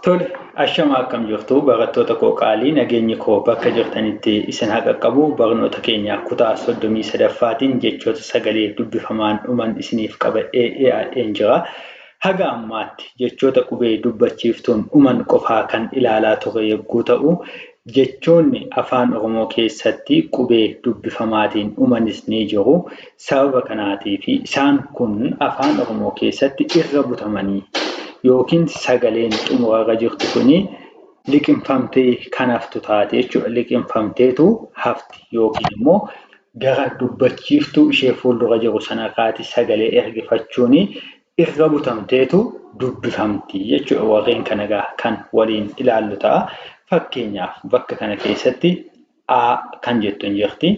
Tole, ashama akkam jirtu barattoota koo qaalii nageenyi koo bakka jirtanitti isin haa qaqqabu. Barnoota keenya kutaa 33ffaatiin jechoota sagalee dubbifamaan dhuman isiniif qabadhee dhiyaadheen jira. Haga ammaatti jechoota qubee dubbachiiftuun dhuman qofaa kan ilaalaa ture yogguu ta'u, jechoonni afaan Oromoo keessatti qubee dubbifamaatiin dhumanis ni jiru. Sababa kanaatiif isaan kun afaan Oromoo keessatti irra butamanii yookiin sagaleen xumurarra jirtu kuni liqimfamtee kan haftu taate jechuudha. Liqimfamteetu hafti yookiin immoo gara dubbachiiftuu ishee fuuldura jiru sanarraati sagalee ergifachuun irra butamteetu dubbifamti jechuudha. Warreen kana kan waliin ilaallu ta'a. Fakkeenyaaf bakka kana keessatti A kan jettu hin jirti.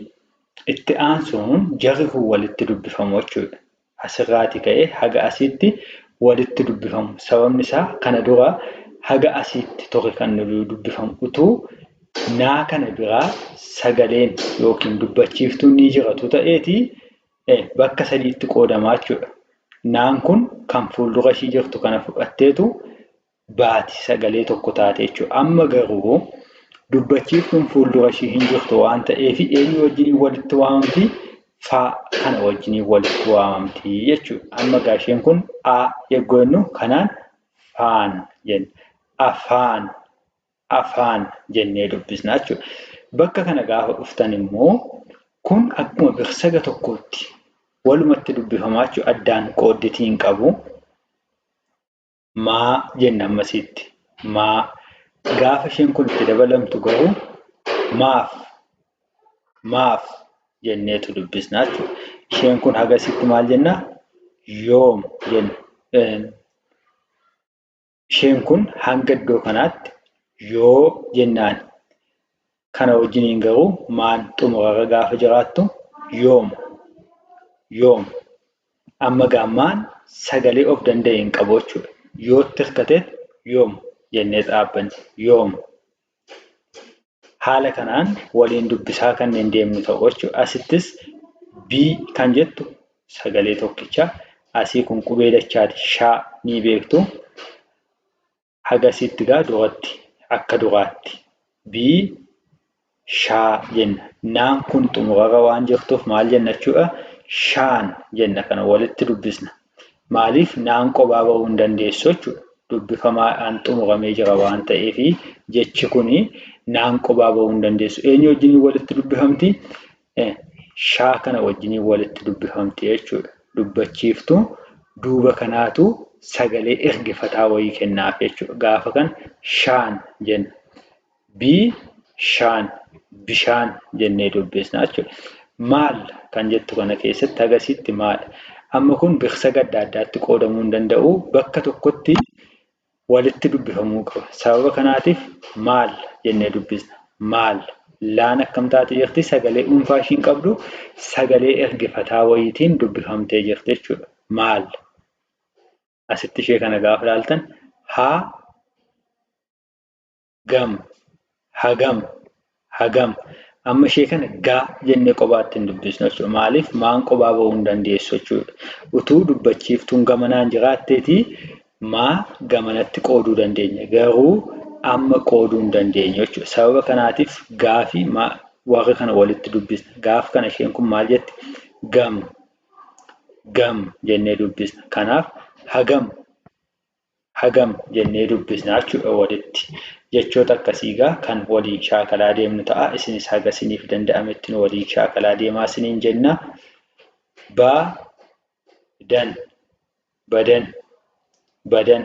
Itti aansuun jarri kun walitti dubbifamu jechuudha. Asirraati ka'ee haga asitti walitti dubbifamu. Sababni isaa kana dura haga asitti ture kan dubbifamu utuu naa kana biraa sagaleen yookiin dubbachiiftuun ni jiratu ta'eeti bakka sadiitti qoodamaa jechuudha. Naan kun kan fuuldura ishii jirtu kana fudhatteetu baati sagalee tokko taate jechuudha. Amma garuu dubbachiiftuun fuuldura ishii hin jirtu waan ta'eef eenyu wajjin walitti waamamti? Faa kana wajjin walitti waamamti jechuudha. Amma gaasheen kun A yeggoo jennu kanaan faan jenna. Afaan, afaan jennee dubbisna jechuudha. Bakka kana gaafa dhuftan immoo kun akkuma birsaga tokkootti walumatti dubbifamaa jechuudha. Addaan qoodditii hin qabu. Maa jenna ammasitti. Maa gaafa isheen kun itti dabalamtu garuu maaf, maaf jenneetu dubbisna jechuudha. Isheen kun hagasitti maal jenna? Yoom jenna. Isheen kun hanga iddoo kanaatti yoo jennaan. Kana wajjiniin garuu maan xumurarra gaafa jiraattu yoom, yoom. Amma gaammaan sagalee of danda'e hin qabu jechuudha. Yootti hirkateet yoom jennee dhaabbanne yoom. Haala kanaan waliin dubbisaa kanneen deemnu ta'u jechuudha. Asittis bii kan jettu sagalee tokkichaa. Asii kun qubee dachaati. Shaa ni beektu. Hagasitti gaa duratti akka duraatti bii shaa jenna. Naan kun xumurarra waan jirtuuf maal jenna jechuudha? Shaan jenna. Kana walitti dubbisna. Maaliif naan qophaa bahuu hin dandeessu jechuudha. Dubbifamaan xumuramee jira waan ta'eef jechi kuni naan qophaa bahuu hin dandeessu. Eenyu wajjin walitti dubbifamti? Shaa kana wajjin walitti dubbifamti jechuudha. Dubbachiiftuu duuba kanaatu sagalee ergifataa wayii kennaaf jechuudha. Gaafa kan shaan jenna. Bii shaan, bishaan jennee dubbisna jechuudha. Maal kan jettu kana keessatti hagasitti maal? Amma kun birsaga adda addaatti qoodamuu hin danda'u. Bakka tokkotti walitti dubbifamuu qaba. Sababa kanaatiif maal jennee dubbisna. Maal? Laan akkam taate jirti? Sagalee dhuunfaa ishiin qabdu sagalee ergifataa wayiitiin dubbifamtee jirti jechuudha. Maal? Asitti ishee kana gaafa ilaaltan haa gam, hagam, hagam. Amma ishee kana gaa jennee kophaatti hin dubbisnu jechuudha. Maaliif maan kophaa bahuu hin dandeessu jechuudha. Utuu dubbachiiftuun gamanaan jiraatteeti maa gamanatti qooduu dandeenya. Garuu amma qooduu hin dandeenyu jechuudha. Sababa kanaatiif gaafi warra kana walitti dubbisna. Gaaf kana isheen kun maal jetti? Gam, gam jennee dubbisna. Kanaaf hagam, hagam jennee dubbisna jechuudha walitti. Jechoota akkasiigaa kan waliin shaakalaa deemnu ta'a. Isinis haga isiniif danda'ametti waliin shaakalaa deemaa isiniin jenna. Badan, badan, badan.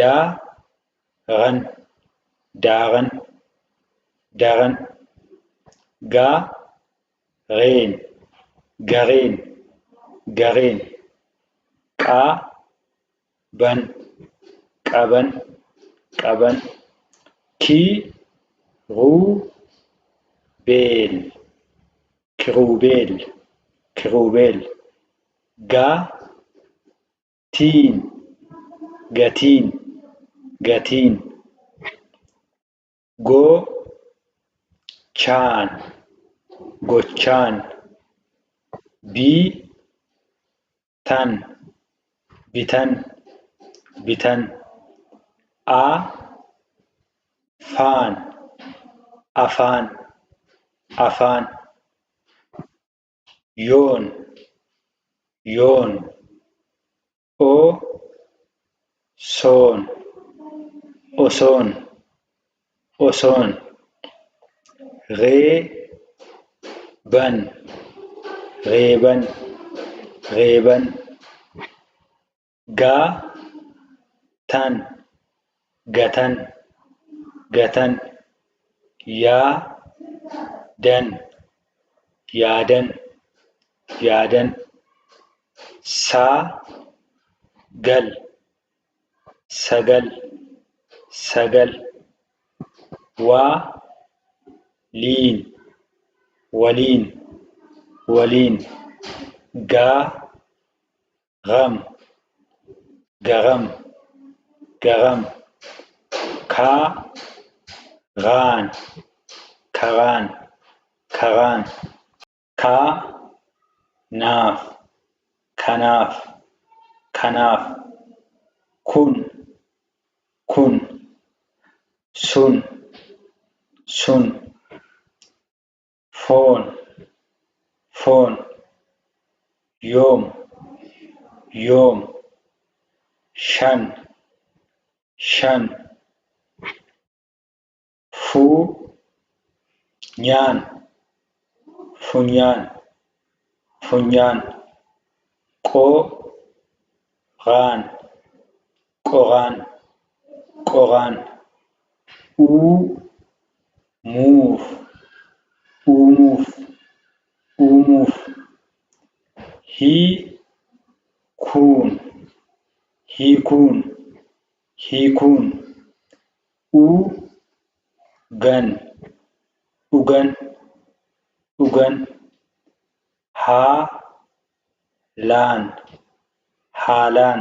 Daaran, daaran, daran. Gareen, gareen, gareen. Qaban, qaban, qaban. Kiruubeel, kiruubeel, kiruubeel. Gatiin, gatiin, gatiin. Gochaan, gochaan. Bitan, bitan, bitan. afaan afaan afaan yoon yoon osoon osoon osoon reeban reeban reeban gatan gatan gatan yaadan yaadan yaadan sagal sagal sagal waliin waliin waliin garam garam garam karaan karaan karaan kanaaf kanaaf kanaaf kun sun sun foon yoom shan funyaan qoraan uumuuf hiikuun dhugan haalaan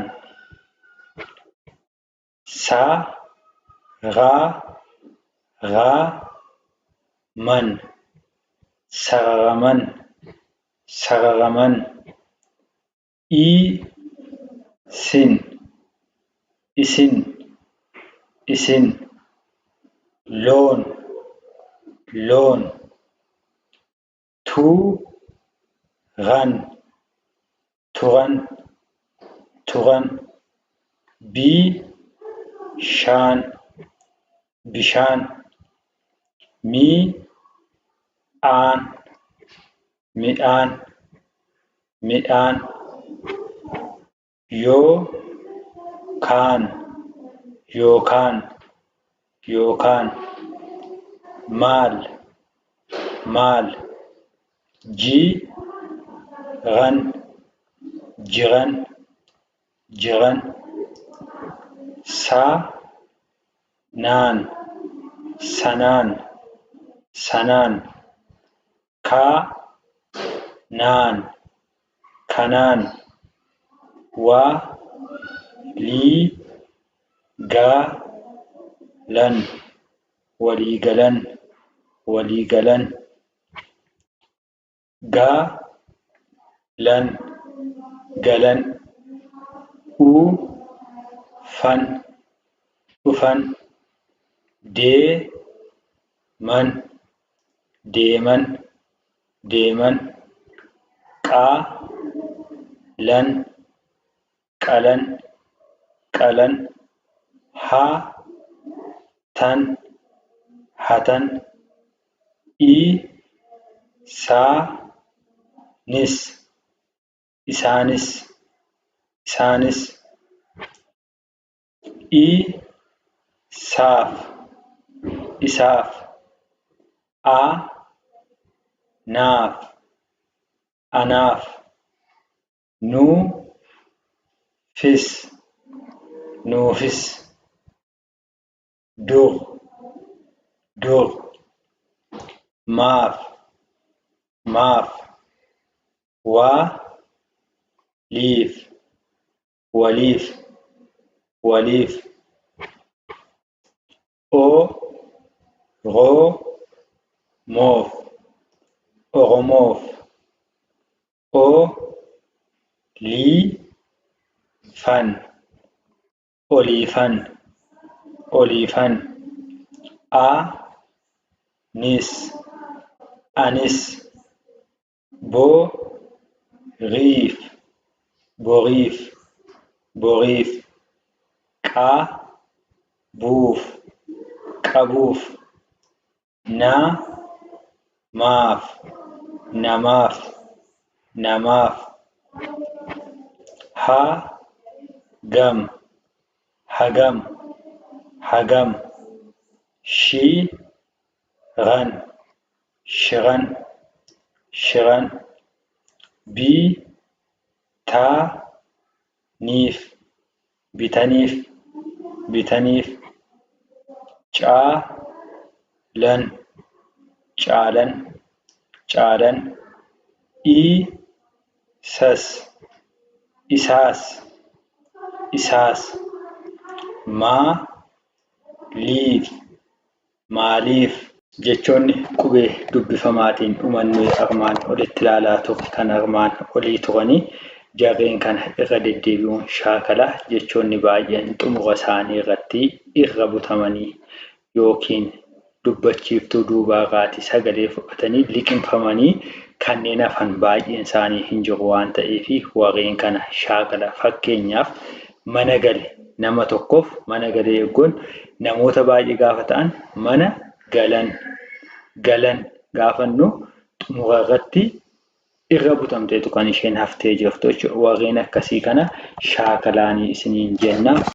sararaman isin loon turan bishaan midhaan yookaan maal jiran sanaan kanaan waliigalan galan dhufan deeman qalan hatan isaanis isaaf anaaf nuufis dur maaf waliif oromoof oliifan oliifan, nis, anis, boriif, boriif, boriif, qabuuf, qabuuf, namaaf, namaaf, namaaf, hagam, hagam, hagam, shiran, shiran, shiran, bitaniif, bitaniif, bitaniif, caalan, caalan, caalan, isas, isaas, isaas, maaliif, maaliif. Jechoonni qubee dubbifamaatiin dhuman armaan olitti ilaalaa turre kan armaan olii turanii jarreen kana irra deddeebi'uun shaakala jechoonni baay'een xumura isaanii irratti irra butamanii yookiin dubbachiiftuu duubaarraatii sagalee fudhatanii liqimfamanii kanneen hafan baay'een isaanii hin jiru waan ta'eef warreen kana shaakala. Fakkeenyaaf mana gale nama tokkoof mana galee eeggoon namoota baay'ee gaafa ta'an mana galan gaafannu xumura irratti irra butamteetu kan isheen haftee jirtu jechuudha. Warreen akkasii kana shaakalaanii isiniin jenna.